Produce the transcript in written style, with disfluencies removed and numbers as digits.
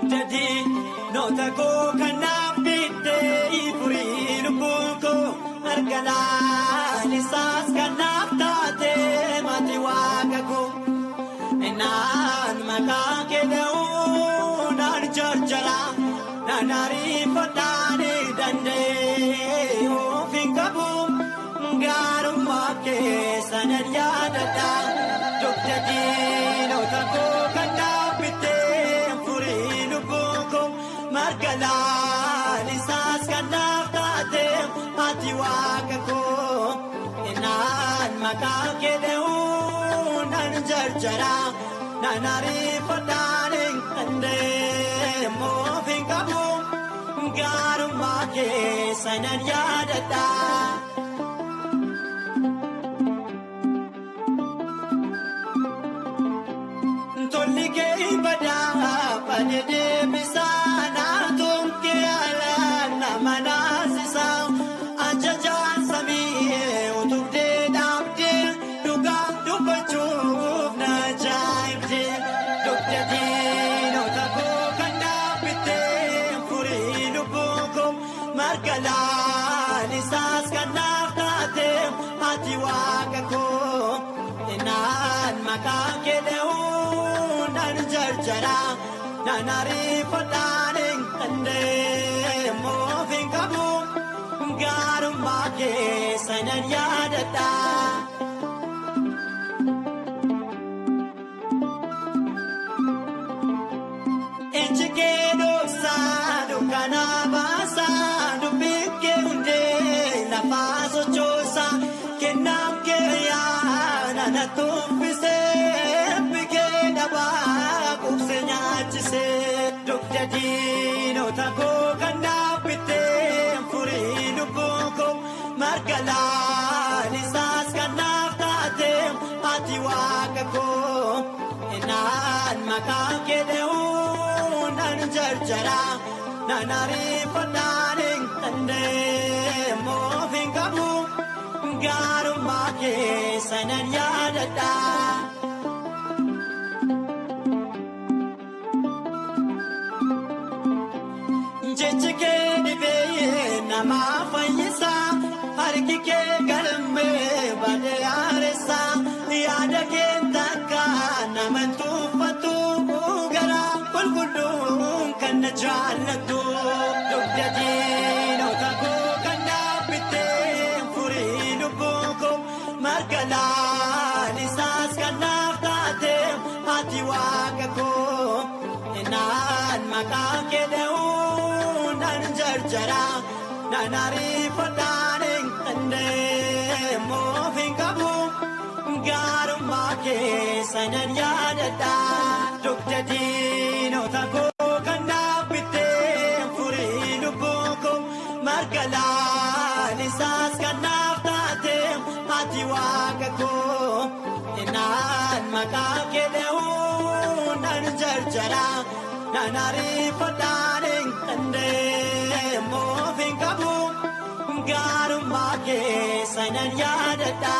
dugdadi noota koo kanaaf bittee furii lubbuu koo argalaan isaas kanaaf taatee mati waaqa koo naan maqaa kee dha'uu naan jarjara naan ariifadhaanii danda'ee of hin qabu gaarummaa kee sanan yaadadha dugdadi noota koo kanaaf bittee furii lubbuu koo margalaan isaas kanaaf taatee ati waaqa koo naan maqaa kee dha'uu naan jarjara naan ariifadhaanii danda'ee of hin qabu gaarummaa kee sanan yaadadha. Tolli kee badaa badeedee bisaanaa tolkee alaa nama naasisaa ajajaan samii utubdee dhaabdee dhugaa dubbachuuf na ajaa'ibdee dugdadii noota koo kan dhaabbittee furii lubbuu koo margalaan isaas kanaaf taatee ati waaqa koo naan maqaa kee dha'uu naan jarjara naan ariifadhaanii danda'ee of hin qabu gaarummaa kee sanan yaadadha. Iji kee dhoksaa dukkanaa baasaa dubbiin kee hundee lafaa sochoosaa kennaan kee yaada na tuffisee bikee dhabaa qubsee nyaachisee dugdadii noota koo kan dhaabbittee furii lubbuu koo margalaan isaas kanaaf taatee ati waaqa koo naan maqaa kee dha'uu naan jarjara naan ariifadhaanii danda'ee of hin qabu gaarummaa kee sanan yaadadha. Jechi kee dhibee nama fayyisa harki kee galmee baadee haareessa yaada kee takka nama tuuffatu garaa qulqulluun kan na jaallattu dugdadii noota koo kan dhaabbittee furii lubbuu koo margalaan isaas kanaaf taatee ati waaqa koo naan maqaa kee dha'uu naan jarjara naan ariifadhaanii danda'ee of hin qabu gaarummaa kee sanan yaadadha dugdadii noota koo kan dhaabbittee furii lubbuu koo margalaan isaas kanaaf taatee ati waaqa koo naan maqaa kee dha'uu naan jarjara naan ariifadhaanii danda'ee of hin qabu gaarummaa kee sanan yaadadha.